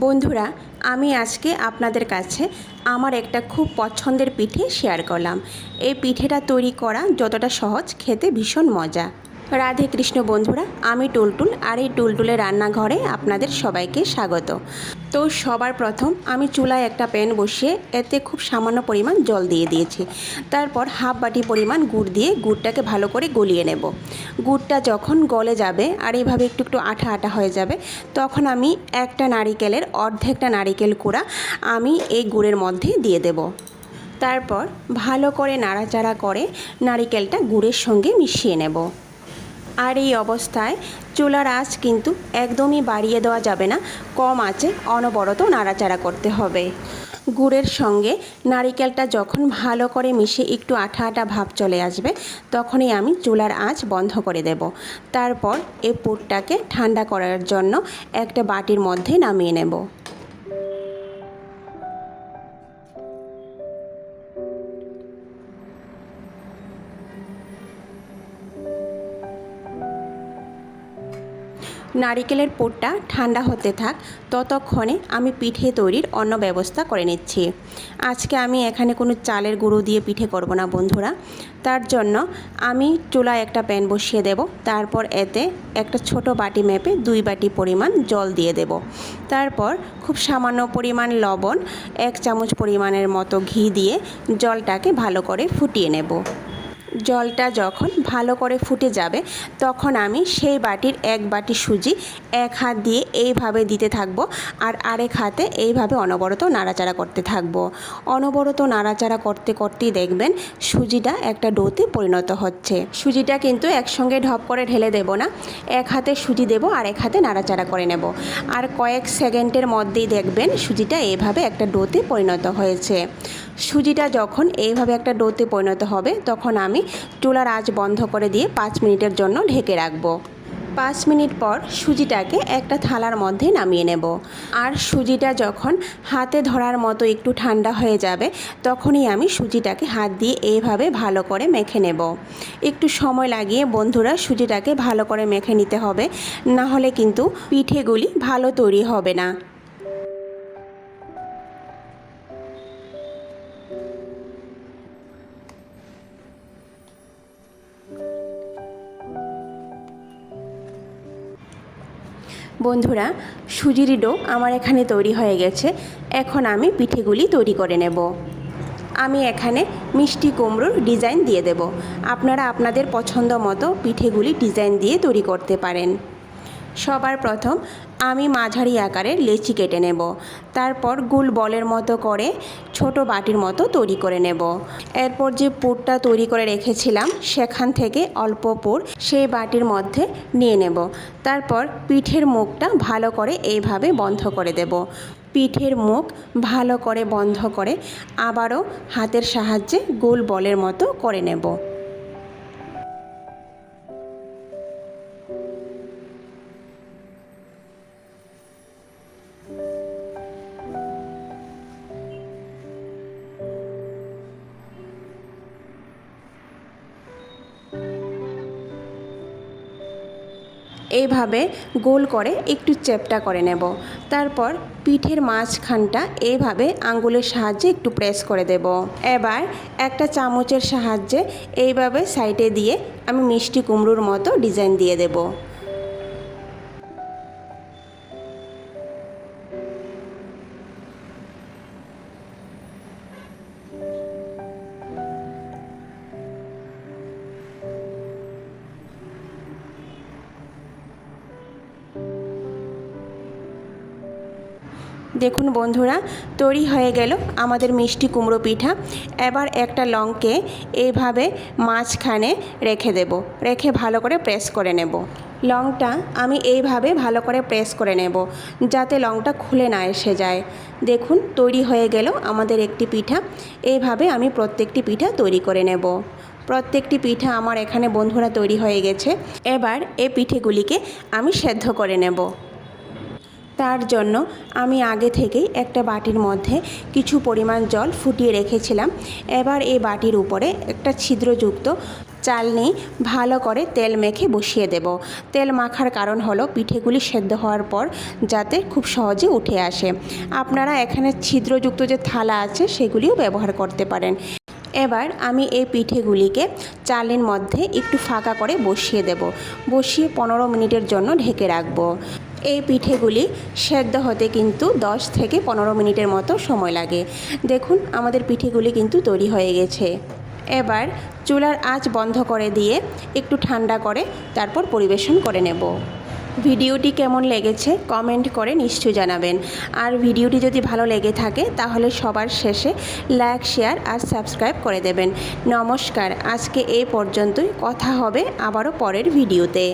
বন্ধুরা, আমি আজকে আপনাদের কাছে আমার একটা খুব পছন্দের পিঠে শেয়ার করলাম। এই পিঠেটা তৈরি করা যতটা সহজ, খেতে ভীষণ মজা। রাধে কৃষ্ণ বন্ধুরা, আমি টুলটুল, আর এই টুলটুলের রান্নাঘরে আপনাদের সবাইকে স্বাগত। তো সবার প্রথম আমি চুলায় একটা প্যান বসিয়ে এতে খুব সামান্য পরিমাণ জল দিয়ে দিয়েছি। তারপর হাফ বাটি পরিমাণ গুড় দিয়ে গুড়টাকে ভালো করে গলিয়ে নেব। গুড়টা যখন গলে যাবে আর এইভাবে একটু একটু আঠা আঠা হয়ে যাবে, তখন আমি একটা নারিকেলের অর্ধেকটা নারিকেল কুড়া আমি এই গুড়ের মধ্যে দিয়ে দেব। তারপর ভালো করে নাড়াচাড়া করে নারিকেলটা গুড়ের সঙ্গে মিশিয়ে নেব। আর এই অবস্থায় চুলার আঁচ কিন্তু একদমই বাড়িয়ে দেওয়া যাবে না, কম আঁচে অনবরত নাড়াচাড়া করতে হবে। গুড়ের সঙ্গে নারিকেলটা যখন ভালো করে মিশে একটু আঠা আঠা ভাব চলে আসবে, তখনই আমি চুলার আঁচ বন্ধ করে দেব। তারপর এই পুরটাকে ঠান্ডা করার জন্য একটা বাটির মধ্যে নামিয়ে নেব। নারিকেলের পুরটা ঠান্ডা হতে থাক, ততক্ষণে আমি পিঠে তৈরির অন্য ব্যবস্থা করে নিচ্ছি। আজকে আমি এখানে কোনো চালের গুঁড়ো দিয়ে পিঠে করব না বন্ধুরা। তার জন্য আমি চুলায় একটা প্যান বসিয়ে দেব। তারপর এতে একটা ছোট বাটি মেপে 2 বাটি পরিমাণ জল দিয়ে দেব। তারপর খুব সামান্য পরিমাণ লবণ, 1 চামচ পরিমাণের মতো ঘি দিয়ে জলটাকে ভালো করে ফুটিয়ে নেব। জলটা যখন ভালো করে ফুটে যাবে, তখন আমি সেই বাটির 1 বাটি সুজি এক হাত দিয়ে এইভাবে দিতে থাকবো, আর আরেক হাতে এইভাবে অনবরত নাড়াচাড়া করতে থাকবো। অনবরত নাড়াচাড়া করতে করতেই দেখবেন সুজিটা একটা ডোতে পরিণত হচ্ছে। সুজিটা কিন্তু একসঙ্গে ঢপ করে ঢেলে দেব না, এক হাতে সুজি দেব আর এক হাতে নাড়াচাড়া করে নেব। আর কয়েক সেকেন্ডের মধ্যেই দেখবেন সুজিটা এইভাবে একটা ডোতে পরিণত হয়েছে। সুজিটা যখন এইভাবে একটা ডোতে পরিণত হবে, তখন আমি চুলার আঁচ বন্ধ করে দিয়ে 5 মিনিটের জন্য ঢেকে রাখবো। 5 মিনিট পর সুজিটাকে একটা থালার মধ্যে নামিয়ে নেব। আর সুজিটা যখন হাতে ধরার মতো একটু ঠান্ডা হয়ে যাবে, তখনই আমি সুজিটাকে হাত দিয়ে এইভাবে ভালো করে মেখে নেব। একটু সময় লাগিয়ে বন্ধুরা সুজিটাকে ভালো করে মেখে নিতে হবে, না হলে কিন্তু পিঠেগুলি ভালো তৈরি হবে না। বন্ধুরা, সুজির ডো আমার এখানে তৈরি হয়ে গেছে। এখন আমি পিঠেগুলি তৈরি করে নেব। আমি এখানে মিষ্টি কুমড়োর ডিজাইন দিয়ে দেব। আপনারা আপনাদের পছন্দ মতো পিঠেগুলি ডিজাইন দিয়ে তৈরি করতে পারেন। সবার প্রথম আমি মাঝারি আকারের লেচি কেটে নেব। তারপর গোল বলের মতো করে ছোট বাটির মতো তৈরি করে নেব। এরপর যে পুরটা তৈরি করে রেখেছিলাম, সেখান থেকে অল্প পুর সেই বাটির মধ্যে নিয়ে নেব। তারপর পিঠের মুখটা ভালো করে এইভাবে বন্ধ করে দেব। পিঠের মুখ ভালো করে বন্ধ করে আবারও হাতের সাহায্যে গোল বলের মতো করে নেব। এইভাবে গোল করে একটু চ্যাপ্টা করে নেব। তারপর পিঠের মাঝখানটা এইভাবে আঙ্গুলের সাহায্যে একটু প্রেস করে দেব। এবার একটা চামচের সাহায্যে এইভাবে সাইডে দিয়ে আমি মিষ্টি কুমড়োর মতো ডিজাইন দিয়ে দেব। দেখুন বন্ধুরা, তৈরি হয়ে গেল আমাদের মিষ্টি কুমড়ো পিঠা। এবার একটা লংকে এইভাবে মাঝখানে রেখে দেব, রেখে ভালো করে প্রেস করে নেব। লংটা আমি এইভাবে ভালো করে প্রেস করে নেব, যাতে লংটা খুলে না এসে যায়। দেখুন তৈরি হয়ে গেল আমাদের একটি পিঠা। এইভাবে আমি প্রত্যেকটি পিঠা তৈরি করে নেব। প্রত্যেকটি পিঠা আমার এখানে বন্ধুরা তৈরি হয়ে গেছে। এবার এই পিঠেগুলিকে আমি সেদ্ধ করে নেব। তার জন্য আমি আগে থেকেই একটা বাটির মধ্যে কিছু পরিমাণ জল ফুটিয়ে রেখেছিলাম। এবার এই বাটির উপরে একটা ছিদ্রযুক্ত চালনি ভালো করে তেল মেখে বসিয়ে দেব। তেল মাখার কারণ হলো পিঠেগুলি সেদ্ধ হওয়ার পর যাতে খুব সহজে উঠে আসে। আপনারা এখানে ছিদ্রযুক্ত যে থালা আছে সেগুলিও ব্যবহার করতে পারেন। এবার আমি এই পিঠেগুলিকে চালের মধ্যে একটু ফাঁকা করে বসিয়ে দেব। বসিয়ে 15 মিনিটের জন্য ঢেকে রাখবো। এই পিঠেগুলি সেদ্ধ হতে কিন্তু 10 থেকে 15 মিনিটের মতো সময় লাগে। দেখুন আমাদের পিঠেগুলি কিন্তু তৈরি হয়ে গেছে। এবার চুলার আঁচ বন্ধ করে দিয়ে একটু ঠান্ডা করে তারপর পরিবেশন করে নেব। ভিডিওটি কেমন লেগেছে কমেন্ট করে নিশ্চয়ই জানাবেন। আর ভিডিওটি যদি ভালো লেগে থাকে তাহলে সবার শেষে লাইক, শেয়ার আর সাবস্ক্রাইব করে দেবেন। নমস্কার, আজকে এই পর্যন্তই। কথা হবে আবারও পরের ভিডিওতে।